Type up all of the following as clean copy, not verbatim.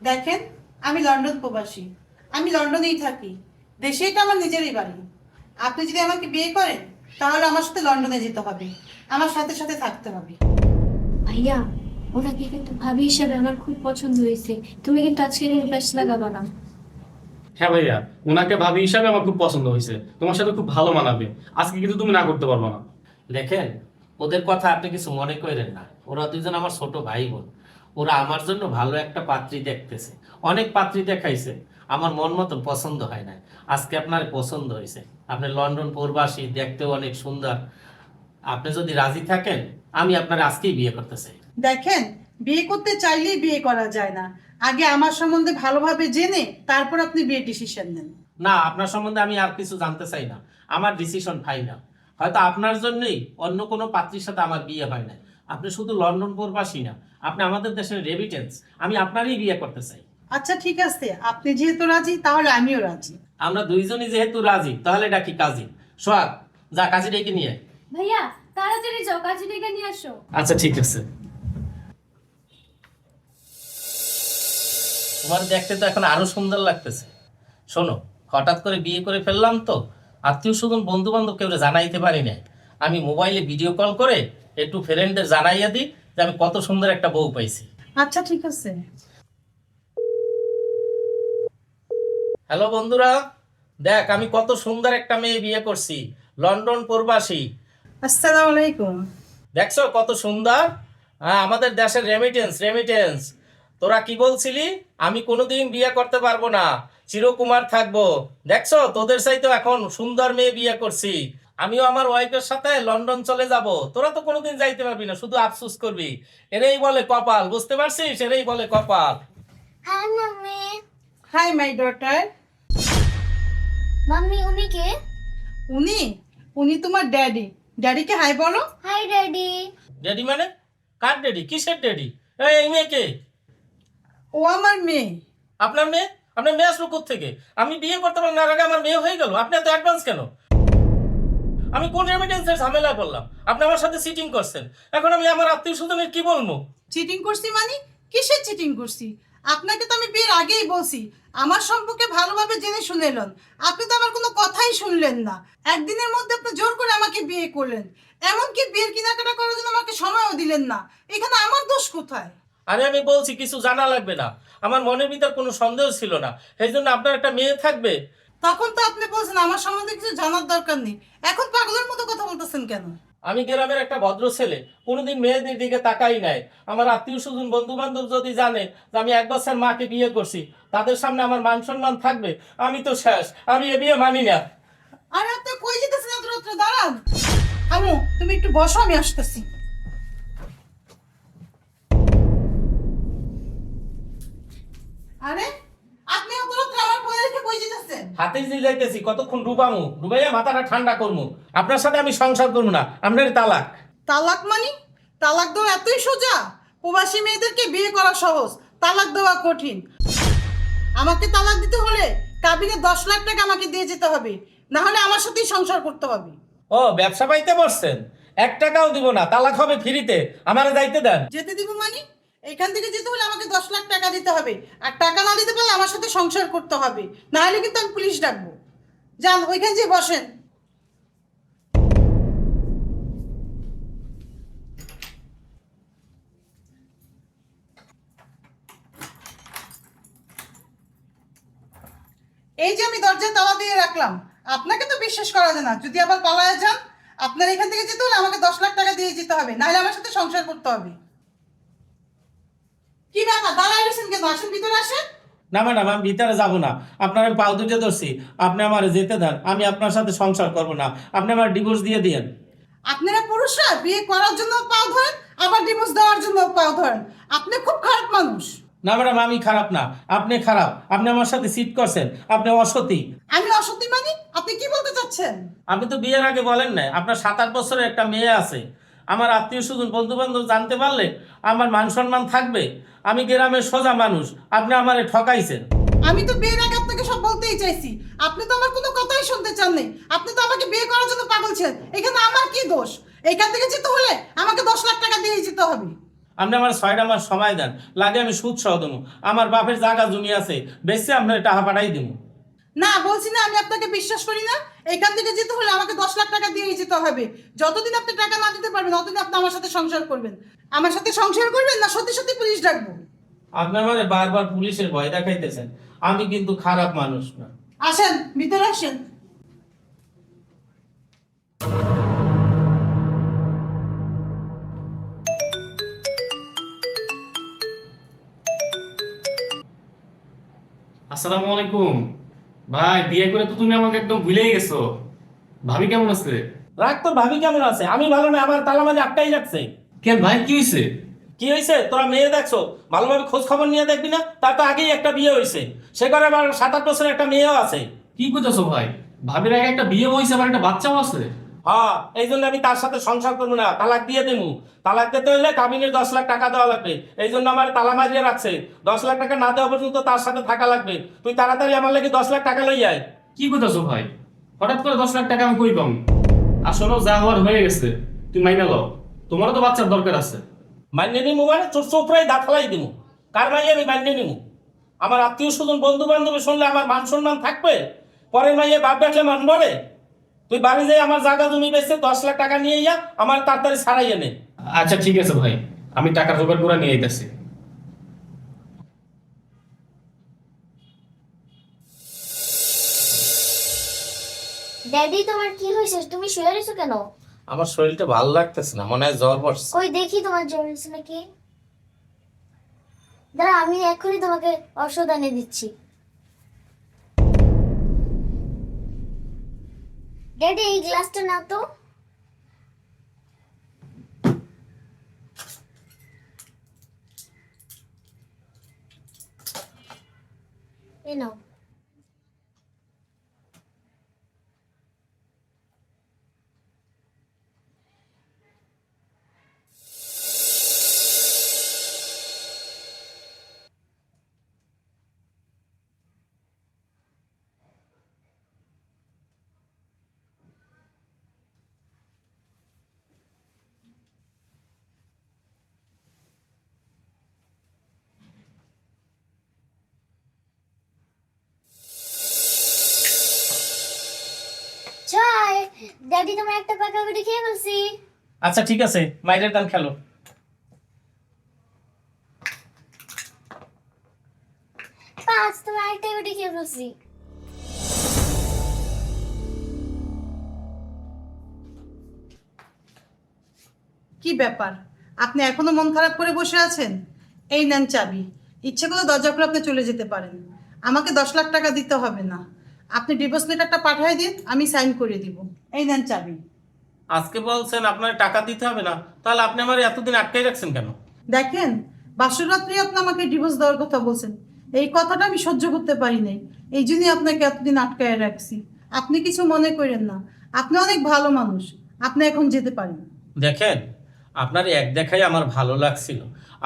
দেখেন, আমি লন্ডন প্রবাসী। আমি লন্ডনেই থাকি। দেশেই তো আমার নিজেরই বাড়ি। আপনি যদি আমাকে বিয়ে করেন তাহলে আমার সাথে লন্ডনে যেতে হবে, আমার সাথে সাথে থাকতে হবে। ভাইয়া, ওনাকে কিন্তু ভাবি হিসাবে আমার খুব পছন্দ হয়েছে। তুমি কিন্তু আজকে রিপ্লেস লাগাবা না। হ্যাঁ ভাইয়া, ওনাকে ভাবি হিসাবে আমার খুব পছন্দ হয়েছে, তোমার সাথে খুব ভালো মানাবে। আজকে কিন্তু তুমি না করতে পারবে না। দেখেন, ওদের কথা আপনি কিছু মনে করেন না। ওরা দুজন আমার ছোট ভাই বোন। ওরা আমার জন্য ভালো একটা পাত্রী দেখতেছে। অনেক পাত্রী দেখাইছে, আমার মন মতন পছন্দ হয় না। আজকে আপনার পছন্দ হয়েছে। আপনি লন্ডন প্রবাসী, দেখতেও অনেক সুন্দর। আপনি যদি রাজি থাকেন, আমি আপনার আজকেই বিয়ে করতে চাই। দেখেন, বিয়ে করতে চাইলেই বিয়ে করা যায় না। আগে আমার সম্বন্ধে ভালোভাবে জেনে তারপর আপনি বিয়ে ডিসিশন নেন। না, আপনার সম্বন্ধে আমি আর কিছু জানতে চাই না। আমার ডিসিশন ফাইনাল। হয়তো আপনার জন্যই অন্য কোনো পাত্রীর সাথে আমার বিয়ে হয় না। আপনি শুধু লন্ডন প্রবাসী না, আপনি আমাদের দেশের রেমিটেন্স। আমি আপনারই বিয়ে করতে চাই। আচ্ছা ঠিক আছে, আপনি যেহেতু রাজি তাহলে আমিও রাজি। আমরা দুইজনই যেহেতু রাজি, তাহলে ডাকি কাজী। সোহাগ, যা কাজী ডেকে নিয়ে আয়। ভাইয়া, তাড়াতাড়ি যাও, কাজে ডেকে নিয়ে আসো। আচ্ছা ঠিক আছে। তোমার দেখতে তো এখন আরো সুন্দর লাগতেছে। শোনো, হঠাৎ করে বিয়ে করে ফেললাম তো, আত্মীয় স্বজন বন্ধু বান্ধব কেউ জানাইতে পারি না। আমি মোবাইলে ভিডিও কল করে একটু ফ্রেন্ডদের জানাইয়া দিই যে আমি কত সুন্দর একটা বউ পাইছি। আচ্ছা ঠিক আছে। হ্যালো বন্ধুরা, দেখ আমি কত সুন্দর একটা মেয়ে বিয়ে করছি, লন্ডন প্রবাসী। আসসালামু আলাইকুম। দেখছো কত সুন্দর? হ্যাঁ, আমাদের দেশের রেমিটেন্স রেমিটেন্স। তোরা কি বলছিলি আমি কোনোদিন বিয়ে করতে পারবো না, চিরকুমার থাকবো? দেখছো, তোদের চাইতে এখন সুন্দর মেয়ে বিয়ে করছি। আমিও আমার ওয়াইফের সাথে লন্ডন চলে যাব। তোরা তো কোনোদিন যাইতে পারবি না, শুধু আফসোস করবি। এরেই বলে কপাল, বুঝতে পারছিস? এরেই বলে কপাল। Hi mummy. Hi my daughter. Mummy, উনি কে? উনি উনি তোমার ড্যাডি। ড্যাডিকে হাই বলো। Hi daddy. ড্যাডি মানে? কার ড্যাডি? কিসের ড্যাডি? এই মেয়েকে? ও আমার মেয়ে। আপনার মেয়ে? আপনার মেয়ে আসলো কোত্থেকে? আমি বিয়ে করতে পারলাম না, আর আগে আমার মেয়ে হয়ে গেল। আপনি এত অ্যাডভান্স কেন? আমি কোন রেমিটেন্সের ঝামেলা করলাম? আপনি আমার সাথে চিটিং করছেন। এখন আমি আমার আত্মীয় স্বজনের কি বলবো? চিটিং করছি মানে? কিসের চিটিং করছি? আপনাকে তো আমি বিয়ের আগেই বলছি আমার সম্পর্কে ভালোভাবে জেনে শুনে এলেন। আপনি তো আমার কোনো কথাই শুনলেন না। একদিনের মধ্যে আপনি জোর করে আমাকে বিয়ে করলেন। এমনকি বিয়ের কেনাকাটা করার জন্য আমাকে সময়ও দিলেন না। এখানে আমার দোষ কোথায়? আরে আমি বলছি কিছু জানা লাগবে না। আমার মনের ভিতর কোনো সন্দেহ ছিল না, এই জন্য আপনার একটা মেয়ে থাকবে। তখন তো আপনি বলছেন আমার সম্বন্ধে কিছু জানার দরকার নেই। এখন পাগলের মতো কথা বলতেছেন কেন? আমি গ্রামের একটা ভদ্র ছেলে, কোনোদিন মেয়েদের দিকে তাকাই নাই। আমার আত্মীয় স্বজন বন্ধু বান্ধব যদি জানে যে আমি 1 বছর মাকে বিয়ে করছি, তাদের সামনে আমার মান সম্মান থাকবে? আমি তো শেষ, আমি এ বিয়ে মানি না। আরে আপনি কই যেতেছেন এত রাত্রে? দাঁড়ান। আমু, তুমি একটু বসো, আমি আসতেছি। আরে আপনি এত রাত্রে আমার বলে রেখে কই যেতেছেন? হাতে যে যাইতেছি, কতক্ষণ ডুবামু, ডুবাইয়া মাথাটা ঠান্ডা করমু। আপনার সাথে আমি সংসার করবো না, আপনার তালাক। তালাক মানে? তালাক দেওয়া এতই সোজা? প্রবাসী মেয়েদেরকে বিয়ে করা সহজ, তালাক দেওয়া কঠিন। আমাকে তালাক দিতে হলে কাবিনে 10 লাখ টাকা আমাকে দিয়ে যেতে হবে, না হলে আমার সাথেই সংসার করতে হবে। ও, ব্যবসা পাইতে বসছেন? 1 টাকাও দিব না, তালাক হবে ফ্রিতে। আমারে যাইতে দেন। যেতে দিব মানে? এখান থেকে যেতে হলে আমাকে 10 লাখ টাকা দিতে হবে, আর টাকা না দিতে পারলে আমার সাথে সংসার করতে হবে, না হলে কিন্তু আমি পুলিশ ডাকবো। যান, ওইখানে যেয়ে বসেন। এই যে আমি দরজায় তালা দিয়ে রাখলাম। আপনাকে তো বিশ্বাস করা যায় না, যদি আবার পালায়া যান। আপনার এখান থেকে যেতে হলে আমাকে 10 লাখ টাকা দিয়ে যেতে হবে, নাহলে আমার সাথে সংসার করতে হবে। কি ব্যাপার, দাঁড়ায় গেছেন কেন? আসেন, ভিতরে আসেন। না ম্যাডাম, আমি ভিতরে যাব না। আপনার আমি পাও দুটো ধরছি, আপনি আমার যেতে দেন। আমি আপনার সাথে সংসার করব না, আপনি আমার ডিভোর্স দিয়ে দিয়েন। আপনারা পুরুষরা বিয়ে করার জন্য পাও ধরেন, আবার ডিভোর্স দেওয়ার জন্য পাও ধরেন। আপনি খুব খারাপ মানুষ। না ম্যাডাম, আমি খারাপ না, আপনি খারাপ। আপনি আমার সাথে চিট করছেন, আপনি অসতী। আমি অসতী মানে? আপনি কি বলতে চাচ্ছেন? আপনি তো বিয়ের আগে বলেন না আপনার 7-8 বছরের একটা মেয়ে আছে। আমার আত্মীয় স্বজন বন্ধু বান্ধব জানতে পারলে আমার মান সম্মান থাকবে? আমি গ্রামের সোজা মানুষ, আপনি আমারে ঠকাইছেন। আমি তো বিয়ের আগে আপনাকে সব বলতেই চাইছি, আপনি তো আমার কোনো কথাই শুনতে চান নাই। আপনি তো আমাকে বিয়ে করার জন্য পাগল ছিলেন। এখানে আমার কি দোষ? এইখান থেকে যেতে হলে আমাকে 10 লাখ টাকা দিয়ে যেতে হবে। আপনি আমার 6টা মাস সময় দেন, লাগে আমি সুদ সহ দেবো। আমার বাপের জায়গা জমি আছে, বেশি আপনার টাকা পাঠাই দেবো। না, বলছি না আমি আপনাকে বিশ্বাস করি না। এখান থেকে যেতে হলে আমাকে 10 লাখ টাকা দিয়েই যেতে হবে। যতদিন আপনি টাকা না দিতে পারবেন ততদিন আপনি আমার সাথে সংসার করবেন। আমার সাথে সংসার করবেন না সত্যি সত্যি পুলিশ ডাকবো? আপনার মানে বারবার পুলিশের ভয় দেখাইতেছেন, আমি কিন্তু খারাপ মানুষ না। আসেন ভিতরে আসেন। আসসালামু আলাইকুম। ভাই, বিয়ে করে তো তুমি আমাকে একদম ভুলেই গেছো। ভাবি কেমন আছে? রাগ তোর ভাবি কেমন আছে? আমি ভালো না, আমার তালা মাঝে আটকাই রাখছে। কেন ভাই, কি হয়েছে? কি হয়েছে? তোরা মেয়ে দেখছো, ভালোভাবে খোঁজ খবর নিয়ে দেখবি না? তার তো আগেই একটা বিয়ে হয়েছে, সে করে আবার 7-8 বছরের একটা মেয়েও আছে। কি করতেছো ভাই? ভাবির আগে একটা বিয়ে হয়েছে, আবার একটা বাচ্চাও আছে। হ্যাঁ, এই জন্য আমি তার সাথে সংসার করবো না, তালাক দিয়ে দেবো। তালাক দিতে হলে কাবিনের 10 লাখ টাকা দেওয়া লাগবে, এই জন্য আমার তালা মারিয়ে রাখছে। 10 লাখ টাকা না দেওয়া পর্যন্ত তার সাথে থাকা লাগবে। তুই তাড়াতাড়ি আমার লাগে 10 লাখ টাকা লই আয়। কি করতেছো ভাই? হঠাৎ করে 10 লাখ টাকা আমি কই পাবো? আসলে যা হওয়ার হয়ে গেছে, তুমি মাইনা লও। তোমারও তো বাচ্চার দরকার আছে। মান্য নিমু মানে তোর চোপড়াই দাঁত ফেলাই দিব। কার মাইয়ে আমি মান্য নিমু? আমার আত্মীয় স্বজন বন্ধু বান্ধব শুনলে আমার মান সম্মান থাকবে? পরের মাইয়ে বাপ ডাকলে মান বলে? তুই বাড়ি যাই আমার জায়গা জমি বেচে 10 লাখ টাকা নিয়ে যা, আমার তাড়াতাড়ি ছাড়াই এনে। আচ্ছা ঠিক আছে ভাই, আমি টাকা জোগাড় করে নিয়ে আইতাছি। ড্যাডি তোমার কি হয়েছে? তুমি শুয়ে রয়েছো কেন? আমার শরীরটা ভালো লাগতেছে না, মনে হয় জ্বর পড়ছে। কই দেখি তোমার জ্বর হয়েছে নাকি। দাঁড়া, আমি এখনই তোমাকে ওষুধ এনে দিচ্ছি। ড্যাডি এই গ্লাসটা নাও তো। এই নাও। জয়, ড্যাডি তোমার একটা পাকা গুটি খেয়ে ফেলছি। আচ্ছা ঠিক আছে, মাইরের গান খেলো। পাঁচ, তোমার একটা গুটি খেয়ে ফেলছি। কি ব্যাপার, আপনি এখনো মন খারাপ করে বসে আছেন? এই নেন চাবি। ইচ্ছে করে দরজা খুলে আপনি চলে যেতে পারেন। আমাকে 10 লাখ টাকা দিতে হবে না। আপনি ডিভোর্স লেটারটা পাঠিয়ে দিন, আমি সাইন করে দিব। এই নেন চাবি। আজকে বলছেন আপনার টাকা দিতে হবে না, তাহলে আপনি আমার এতদিন আটকাই রাখছেন কেন? দেখেন, বাসরাত্রি আপনি আমাকে ডিভোর্স দেওয়ার কথা বলছেন। এই কথাটা আমি সহ্য করতে পারি নাই, এই জন্যই আপনাকে এতদিন আটকায় রাখছি। আপনি কিছু মনে করেন না, আপনি অনেক ভালো মানুষ। আপনি এখন যেতে পারেন। দেখেন, আপনার এক দেখাই আমার ভালো লাগছিল।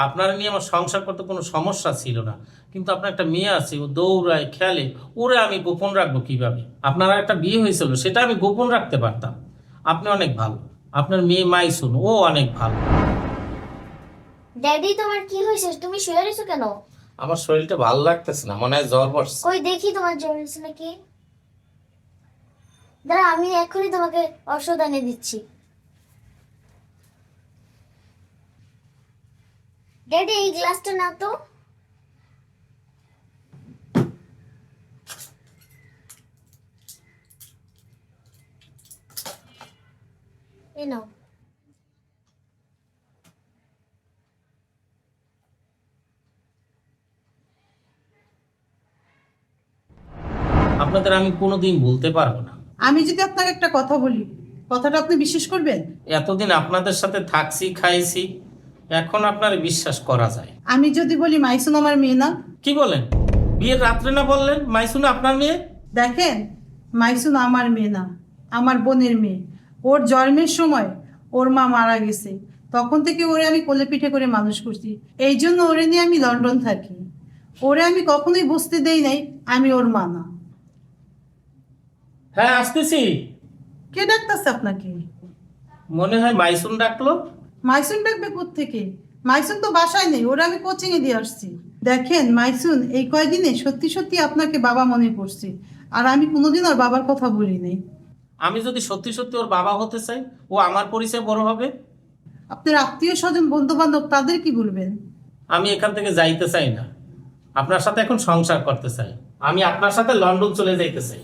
আপনার নিয়ে আমার সংসার করতে কোনো সমস্যা ছিল না, কিন্তু আপনার একটা মেয়ে আছে, ও দৌড়ায় খেলে, ওরে আমি গোপন রাখবো কিভাবে? আপনার একটা বিয়ে হয়েছিল, সেটা আমি গোপন রাখতে পারতাম। আপনি অনেক ভালো, আপনার মেয়ে মাইসুন ও অনেক ভালো। ড্যাডি তোমার কি হয়েছে? তুমি শুয়ে রয়েছো কেন? আমার শরীরটা ভালো লাগতেছে না, মনে হয় জ্বর পড়ছে। কই দেখি তোমার জ্বর হয়েছে নাকি। দাঁড়া, আমি এখনই তোমাকে ওষুধ এনে দিচ্ছি। ড্যাডি এই গ্লাসটা নাও তো। এই নাও। আপনাদের আমি কোনোদিন ভুলতে পারবো না। আমি যদি আপনাকে একটা কথা বলি, কথাটা আপনি বিশ্বাস করবেন? এতদিন আপনাদের সাথে থাকছি, খাইছি, এখন আপনার বিশ্বাস করা যায়? আমি যদি বলি মাইসুন আমার মেয়ে না? কি বলেন? বিয়ের রাত্রে না বললেন মাইসুন আপনার মেয়ে? দেখেন, মাইসুন আমার মেয়ে না, আমার বোনের মেয়ে। ওর জন্মের সময় ওর মা মারা গেছে, তখন থেকে ওরে আমি কোলে পিঠে করে মানুষ করছি। এই জন্য ওরে নিয়ে আমি লন্ডন থাকি। ওরে আমি কখনোই বুঝতে দেই নাই আমি ওর মা না। হ্যাঁ আসতেছি। কে ডাকতেছে আপনাকে? মনে হয় মাইসুন ডাকলো। মাইসুন ডাকবে থেকে? মাইসুন তো বাসায় নেই, ওরা আমি কোচিংয়ে দিয়ে আসছি। দেখেন মাইসুন, এই কয়দিনে সত্যি সত্যি আপনাকে বাবা মনে করছি, আর আমি কোনোদিন ওর বাবার কথা বলি নাই। আমি যদি সত্যি সত্যি ওর বাবা হতে চাই, ও আমার পরিচয় বড় হবে। আপনার আত্মীয় স্বজন বন্ধু বান্ধব তাদের কি বলবেন? আমি এখান থেকে যাইতে চাই না, আপনার সাথে এখন সংসার করতে চাই। আমি আপনার সাথে লন্ডন চলে যাইতে চাই।